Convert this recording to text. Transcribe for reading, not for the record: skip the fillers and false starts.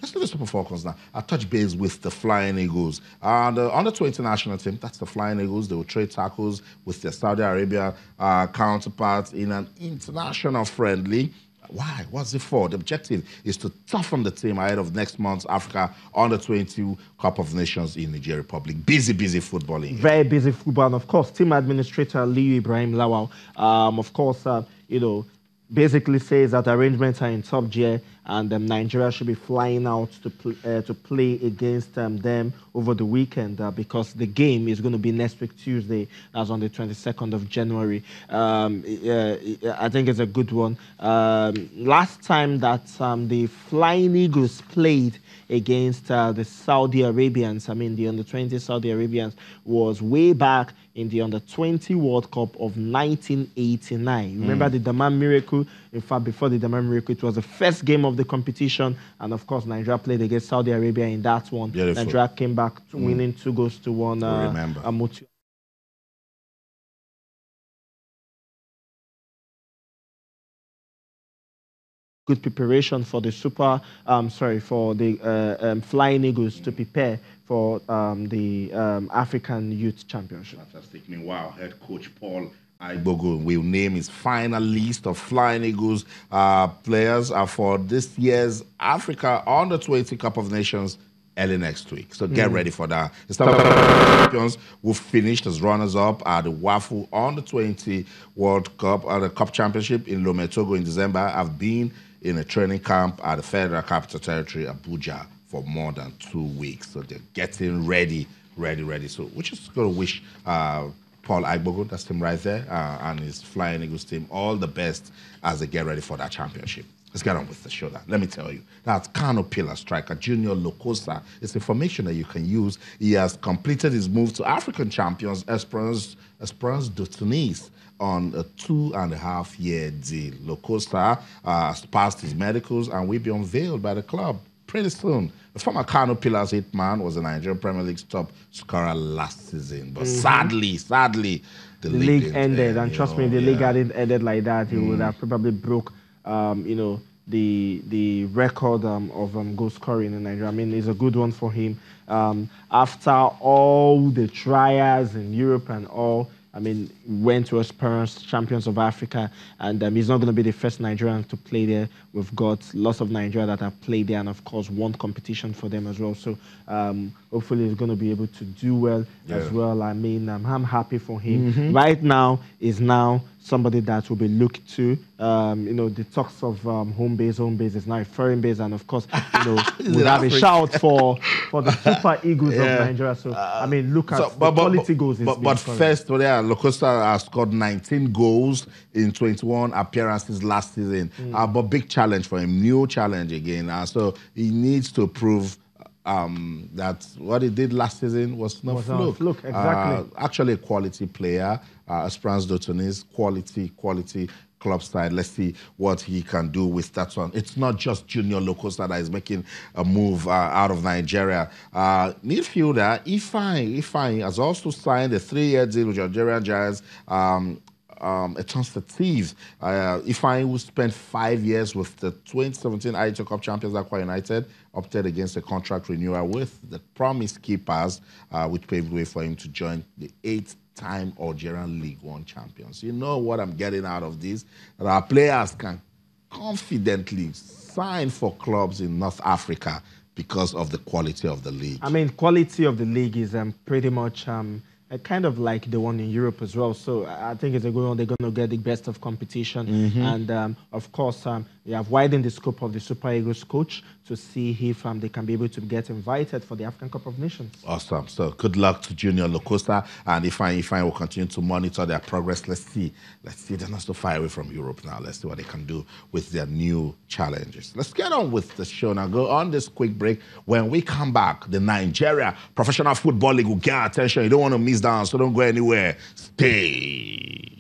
Let's do the Super Falcons now. I'll touch base with the Flying Eagles. The under-20 national team, that's the Flying Eagles. They will trade tackles with their Saudi Arabia counterparts in an international friendly. Why? What's it for? The objective is to toughen the team ahead of next month's Africa Under-20 Cup of Nations in Nigeria Republic. Busy footballing. Very busy football. And of course, team administrator Liu Ibrahim Lawal, of course, basically says that arrangements are in top gear and Nigeria should be flying out to play against them over the weekend because the game is going to be next week Tuesday, that's on the 22nd of January. I think it's a good one. Last time that the Flying Eagles played against the Saudi Arabians, I mean the under-20 Saudi Arabians, was way back in the under-20 World Cup of 1989. Remember the Daman Miracle? In fact, before the Daman Miracle, it was the first game of the competition, and of course, Nigeria played against Saudi Arabia in that one. Beautiful. Nigeria came back winning 2-1. I remember. Good preparation for the Flying Eagles to prepare for the African Youth Championship. Fantastic. Meanwhile, head coach Paul Aigbogo will name his final list of Flying Eagles players for this year's Africa Under-20 Cup of Nations early next week. So get ready for that. The champions who finished as runners-up at the WAFU Under-20 World Cup, the Cup Championship in Lome, Togo in December, have been in a training camp at the Federal Capital Territory, Abuja, for more than 2 weeks. So they're getting ready. So we're just going to wish Paul Aigbogo, that's him right there, and his Flying Eagles team all the best as they get ready for that championship. Let's get on with the show now. Let me tell you, that Kano pillar striker, Junior Lokosa, is information that you can use. He has completed his move to African champions, Esperance de Tunis, on a 2.5-year deal. Lokosa has passed his medicals and will be unveiled by the club pretty soon. The former Kano Pillars hitman was the Nigerian Premier League's top scorer last season. But sadly, the league ended. And trust me, the league hadn't ended like that. He would have probably broke, the record of goal scoring in Nigeria. I mean, it's a good one for him. After all the trials in Europe and all, I mean, went to Esperance, Champions of Africa, and he's not going to be the first Nigerian to play there. We've got lots of Nigeria that have played there and, of course, won competition for them as well. So hopefully he's going to be able to do well as well. I mean, I'm happy for him. Right now is somebody that will be looked to. The talks of home base is now a foreign base, and of course, we'll have a shout for the Super Eagles of Nigeria. So I mean, look at the quality goals. But first, Lokosa has scored 19 goals in 21 appearances last season. But big challenge for him, new challenge again. So he needs to prove that what he did last season was no fluke. Exactly. Actually a quality player. Esperance de Tunis, quality club side. Let's see what he can do with that one. It's not just Junior Lokosa that is making a move out of Nigeria. Midfielder Ifeanyi has also signed a 3-year deal with Nigerian Giants. A transfer thief. Ifeanyi, who spent 5 years with the 2017 Aito Cup champions Aqua United, opted against a contract renewal with the promised keepers, which paved way for him to join the 8th-time Algerian League One champions. You know what I'm getting out of this? That our players can confidently sign for clubs in North Africa because of the quality of the league. I mean, quality of the league is pretty much kind of like the one in Europe as well. So I think it's a good one. They're going to get the best of competition. And of course, they have widened the scope of the Super Eagles coach to see if they can be able to get invited for the African Cup of Nations. Awesome. So good luck to Junior Lokosa, and Ifeanyi will continue to monitor their progress. Let's see. They're not so far away from Europe now. Let's see what they can do with their new challenges. Let's get on with the show now. Go on this quick break. When we come back, the Nigeria Professional Football League will get our attention. You don't want to miss down, so don't go anywhere. Stay.